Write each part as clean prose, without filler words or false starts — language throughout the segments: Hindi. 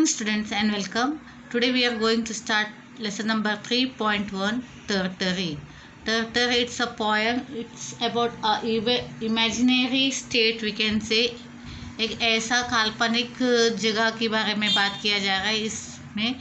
students and welcome. Today we are going to start lesson number 3.1 Tertiary. Tertiary, it's a poem. It's about a imaginary state we can say. एक ऐसा काल्पनिक जगह के बारे में बात किया जा रहा है इसमें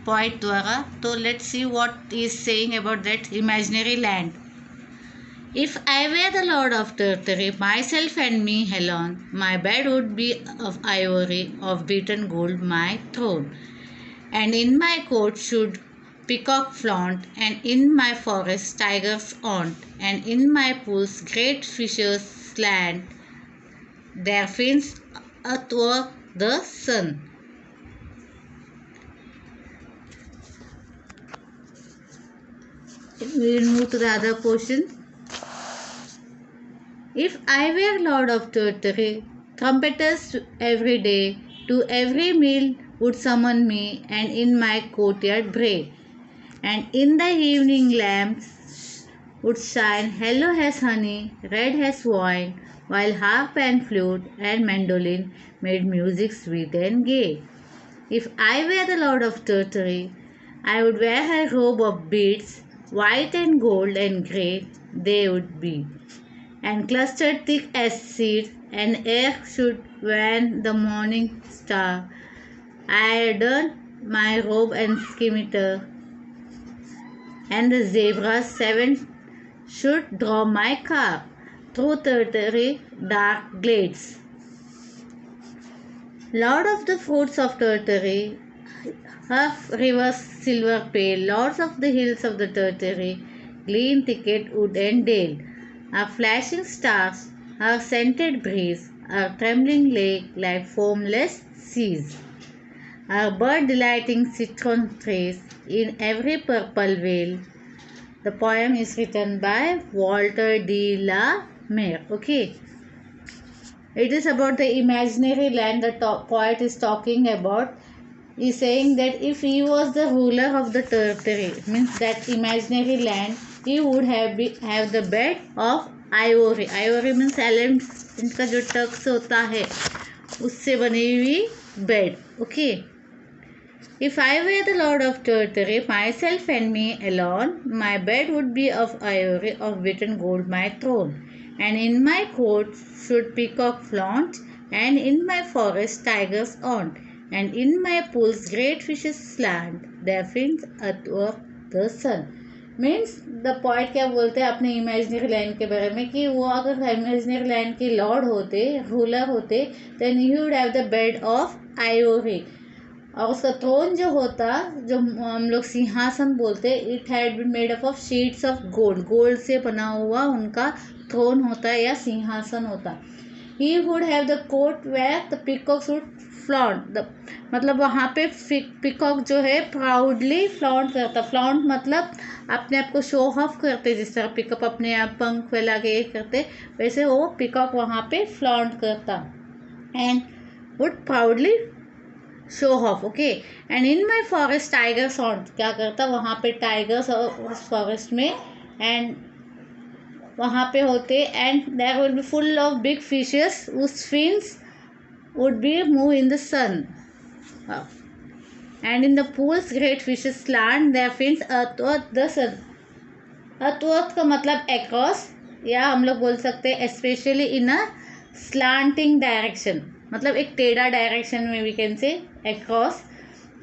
पोइट द्वारा. तो let's see what is saying about that imaginary land. If I were the lord of Tertiary, myself and me alone, my bed would be of ivory, of beaten gold my throne. And in my court should peacock flaunt, and in my forest tigers haunt, and in my pools great fishes slant their fins athwart the sun. We will move to the other portion. If I were lord of Tertiary, trumpeters every day to every meal would summon me, and in my courtyard bray. And in the evening lamps would shine yellow as honey, red as wine, while harp and flute and mandolin made music sweet and gay. If I were the lord of Tertiary, I would wear a robe of beads, white and gold and grey they would be, and clustered thick as seeds, and air should wan the morning star. I adorn my robe and scimitar, and the zebra's seven should draw my car through Tertiary dark glades. Lord of the fruits of Tertiary, half rivers silver pale, lords of the hills of the Tertiary, gleam thicket, wood and dale. Our flashing stars, our scented breeze, our trembling lake like foamless seas, our bird delighting citron trees in every purple vale. The poem is written by Walter de la Mare. Okay. It is about the imaginary land the poet is talking about. He is saying that if he was the ruler of the Tertiary, means that imaginary land, he would have the bed of ivory. Ivory means elephant का जो टक्स होता है उससे बनी हुई bed. Okay. If I were the lord of Tertiary, myself and me alone, my bed would be of ivory, of beaten gold my throne. And in my court should peacock flaunt, and in my forest tigers haunt, and in my pools great fishes slant their fins athwart the sun. Means the point क्या बोलते हैं अपने इमेजिनरी लैंड के बारे में कि वो अगर इमेजिनरी लैंड के लॉर्ड होते, रूलर होते, then he would have the bed of ivory. और उसका थ्रोन जो होता, जो हम लोग सिंहासन बोलते, it had been made up of sheets of gold. Gold से बना हुआ उनका थ्रोन होता है या सिंहासन होता. He would have the court where the peacocks would flaunt. मतलब वहाँ पे पीकॉक जो है प्राउडली फ्लॉन्ट करता. फ्लॉन्ट मतलब अपने आप को शो ऑफ करते, जिस तरह पिकअप अपने आप पंख फैला के करते, वैसे वो पिकॉक वहाँ पे फ्लॉन्ट करता. And would proudly show off. Okay. And in my forest tigers haunt, क्या करता वहाँ पे टाइगर्स उस फॉरेस्ट में एंड वहाँ पे होते. And there will be full of big fishes whose fins would be move in the sun. And in the pools great fishes slant their fins athwart the sun. athwart का मतलब across, या हम लोग बोल सकते हैं especially in a slanting direction, मतलब एक टेढ़ा डायरेक्शन में we can say across.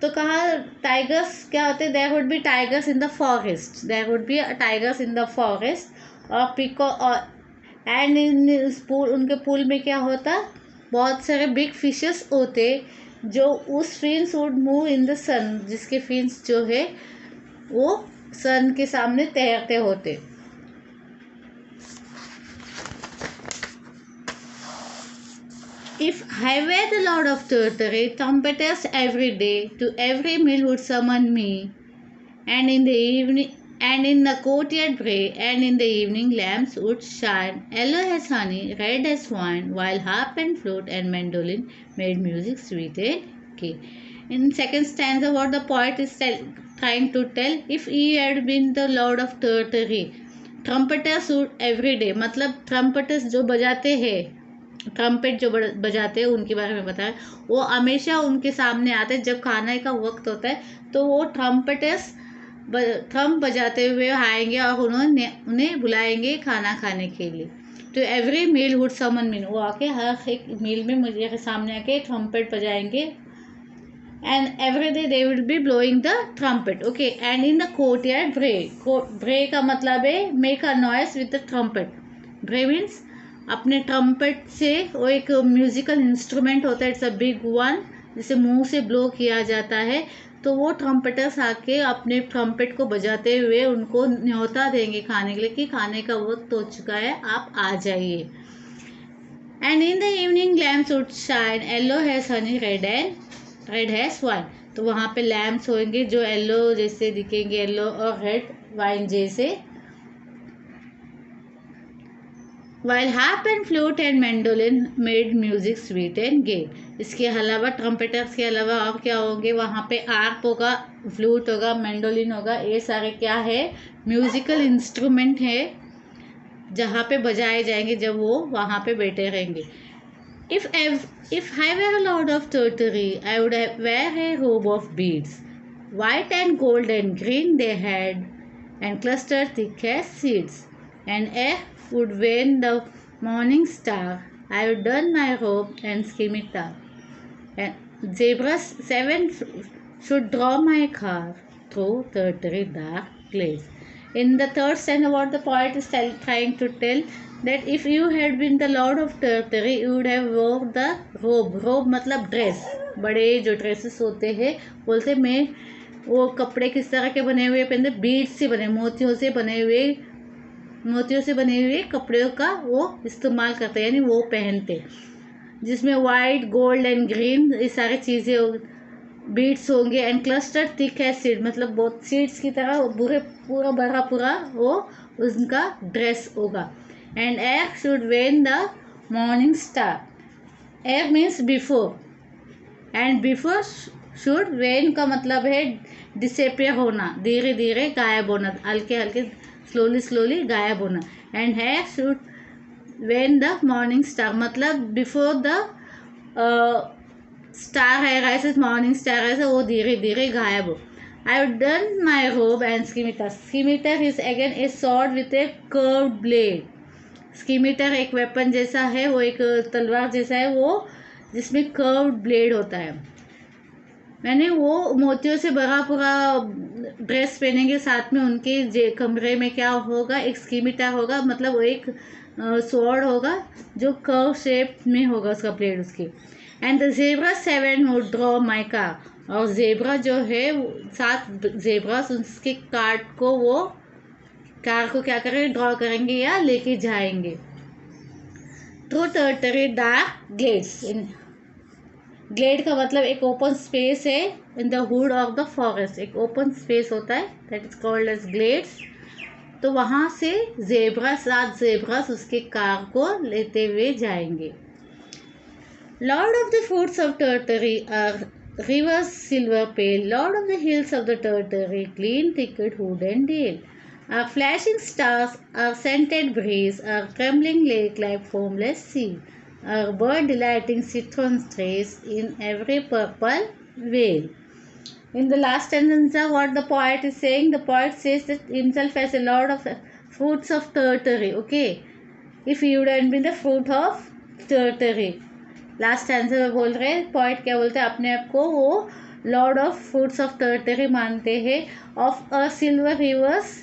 तो कहा टाइगर्स क्या होते, there would be tigers in the forest, there would be tigers in the forest. और पिको और एंड इन पूल, उनके पूल में क्या होता, बहुत सारे बिग फिशेस होते जो उस fins would move in the sun, जिसके फिन्स जो है वो सन के सामने तैरते होते. If I were the lord of Tertiary, trumpeters every day to every meal would summon me, and in the evening and in the courtyard bray, and in the evening lamps would shine yellow as honey, red as wine, while harp and flute and mandolin made music sweet and gay. In second stanza, what the poet is trying to tell, if he had been the lord of Tertiary, trumpeters every day, मतलब ट्रम्पेटर्स जो बजाते हैं ट्रम्पेट जो बजाते हैं उनके बारे में बताया। वो हमेशा उनके सामने आते हैं जब खाने का वक्त होता है, तो वो थ्रम्प बजाते हुए आएंगे और उन्हें बुलाएंगे खाना खाने के लिए। तो every meal would summon mean, वो आके हर एक मील में मुझे सामने आके ट्रम्पेट बजाएंगे। and every day they will be blowing the trumpet, okay, and in the courtyard bray का मतलब है make a noise with the trumpet। bray means अपने ट्रम्पेट से, वो एक म्यूजिकल इंस्ट्रूमेंट होता है, इट्स अ बिग वन, जिसे मुंह से ब्लो किया जाता है। तो वो ट्रम्पेटर्स आके अपने ट्रम्पेट को बजाते हुए उनको न्योता देंगे खाने के लिए कि खाने का वक्त हो चुका है, आप आ जाइए। And in the evening lamps would shine yellow has Honey red has wine. तो वहाँ पे लैम्प्स होंगे जो येलो जैसे दिखेंगे, येलो और रेड वाइन जैसे। While harp and flute and mandolin made music sweet and gay. इसके अलावा ट्रम्पेटर्स के अलावा और क्या होंगे, वहाँ पे आर्प होगा, फ्लूट होगा, मैंडोलिन होगा, ये सारे क्या है, म्यूजिकल इंस्ट्रूमेंट है जहाँ पे बजाए जाएंगे जब वो वहाँ पे बैठे रहेंगे। If I were a lord of Tartary, I would wear a robe of beads, white and gold and green they had, and clustered thick as seeds. And I would win the morning star. I would don my robe and scimitar. And zebras 7 should draw my car through Tartary dark glades. In the third stanza, what the poet is trying to tell, that if you had been the lord of Tartary, you would have wore the robe। robe मतलब ड्रेस, बड़े जो ड्रेसेस होते हैं, बोलते मैं वो कपड़े किस तरह के बने हुए पहनते, बीड्स से बने, मोतियों से बने हुए कपड़ों का वो इस्तेमाल करते, यानी वो पहनते, जिसमें वाइट, गोल्ड एंड ग्रीन ये सारी चीज़ें बीड्स होंगे। एंड क्लस्टर थिक है सीड, मतलब बहुत सीड्स की तरह पूरा वो उनका ड्रेस होगा। And air should when the morning star. Air means before, and before should when का मतलब है डिसअपियर होना, धीरे धीरे गायब होना, हल्के हल्के स्लोली गायब होना। And air should when the morning star, मतलब बिफोर द स्टार है ऐसे, मॉर्निंग स्टार ऐसे वो धीरे धीरे गायब हो। I have don my robe and scimitar. Scimitar is again a sword with a curved blade. Scimitar एक वेपन जैसा है, वो एक तलवार जैसा है, वो जिसमें कर्व्ड ब्लेड होता है। मैंने वो मोतियों से भरा पूरा ड्रेस पहनेंगे, साथ में उनके कमरे में क्या होगा, एक स्कीमिटर होगा, मतलब वो एक स्वॉर्ड होगा जो कर्व शेप में होगा उसका ब्लेड उसकी। And the zebra 7 would draw my car, और ज़ेब्रा जो है 7 ज़ेब्रास उसके कार को क्या करेंगे, ड्रॉ करेंगे या लेके जाएंगे। Through Tartary dark glades. Glade का मतलब एक ओपन स्पेस है, in the hood of the forest एक ओपन स्पेस होता है, that is called as glades. तो वहाँ से 7 ज़ेब्रास उसके कार को लेते हुए जाएंगे। Lord of the fruits of Tartary are rivers silver pale, Lord of the hills of the Tartary, clean thicket wood and dale. Our flashing stars, our scented breeze, our trembling lake like foamless sea, our bird delighting citron trees in every purple vale. In the last stanza, what the poet is saying, the poet says that himself as a lord of fruits of Tartary, okay, if he would have been the fruit of Tartary। Last answer में बोल रहे हैं पॉइंट, क्या बोलते हैं अपने आप को, वो Lord of fruits of Tartary मानते हैं, ऑफ अ सिल्वर रिवर्स,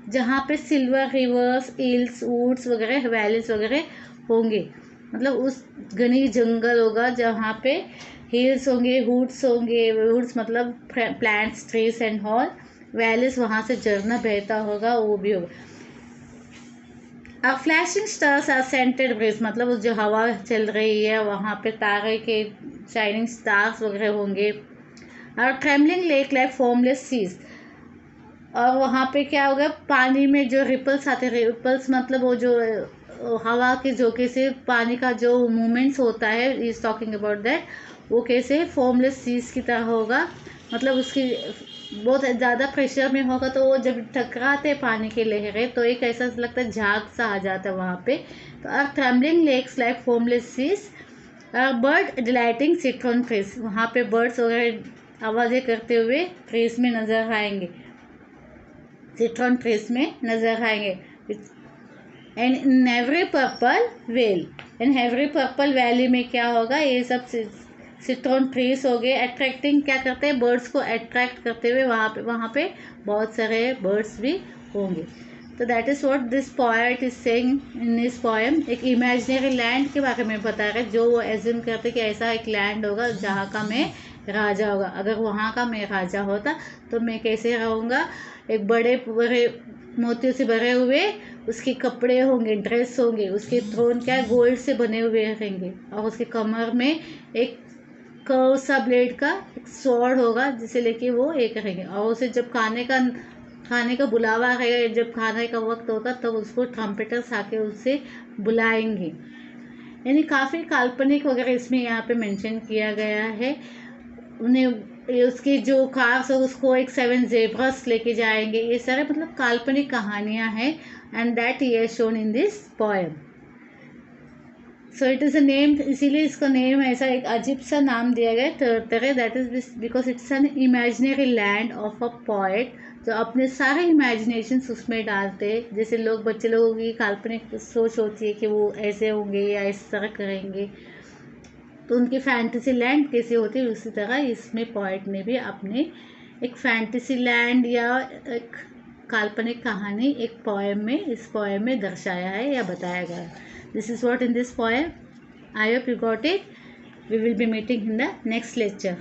जहाँ पे सिल्वर रिवर्स, हिल्स, वुड्स वगैरह, वैलीज वगैरह होंगे, मतलब उस घनी जंगल होगा जहाँ पे हिल्स होंगे, वुड्स मतलब plants, trees and hall, valleys वहाँ से झरना बहता होगा, वो भी होगा। फ्लैशिंग स्टार्स आर सेंटेड ब्रेज, मतलब जो हवा चल रही है वहाँ पे तारे के शाइनिंग स्टार्स वगैरह होंगे। और trembling lake like formless seas, और वहाँ पे क्या होगा, पानी में जो रिपल्स आते हैं, रिपल्स मतलब वो जो हवा के झोंके से पानी का जो मूवमेंट्स होता है, इज टॉकिंग अबाउट दैट, वो कैसे फॉर्मलेस सीज की तरह होगा। मतलब उसकी बहुत ज़्यादा प्रेशर में होगा तो वो जब टकराते पानी की लहरें तो एक ऐसा लगता है झाग सा आ जाता है वहाँ पे। तो are trembling lakes like foamless seas, bird delighting sit on trees, वहाँ पे बर्ड्स वगैरह आवाज़ें करते हुए ट्रीज में नज़र आएंगे, सिट ऑन ट्रीज में नज़र आएंगे। And in every purple well, in every purple valley में क्या होगा, ये सब सिट्रॉन ट्रीज हो गए, अट्रैक्टिंग क्या करते हैं, बर्ड्स को अट्रैक्ट करते हुए वहाँ पे बहुत सारे बर्ड्स भी होंगे। तो that is what this poet is saying in this poem. एक इमेजिनरी लैंड के बारे में बता रहे, जो वो एज्यूम करते कि ऐसा एक लैंड होगा जहाँ का मैं राजा होगा, अगर वहाँ का मैं राजा होता तो मैं कैसे रहूँगा, एक बड़े बड़े मोतियों से भरे हुए उसके कपड़े होंगे, ड्रेस होंगे, उसके थ्रोन क्या है गोल्ड से बने हुए रहेंगे, और उसके कमर में एक कर्व सा ब्लेड का एक स्वॉर्ड होगा जिसे लेके वो एक करेंगे, और उसे जब खाने का बुलावा रहेगा, जब खाने का वक्त होगा तब उसको ट्रम्पेटर्स आके उससे बुलाएंगे। यानी काफ़ी काल्पनिक वगैरह इसमें यहाँ पे मेंशन किया गया है। उन्हें उसकी जो कार्स हो उसको एक 7 ज़ेब्रास लेके जाएंगे, ये सारे मतलब काल्पनिक कहानियाँ हैं, एंड दैट ये shown in this poem. So it is a name, इसीलिए इसका नेम ऐसा एक अजीब सा नाम दिया गया Tartary, that is this because it's an imaginary land of a poet, जो अपने सारे इमेजिनेशंस उसमें डालते हैं। जैसे बच्चे लोगों की काल्पनिक सोच होती है कि वो ऐसे होंगे या इस तरह करेंगे, तो उनकी फैंटेसी लैंड कैसी होती है, उसी तरह इसमें पोएट ने भी अपने एक फैंटेसी लैंड या एक काल्पनिक कहानी एक पोएम में, इस पोएम में दर्शाया है या बताया गया है। This is what in this poem. I hope you got it. We will be meeting in the next lecture.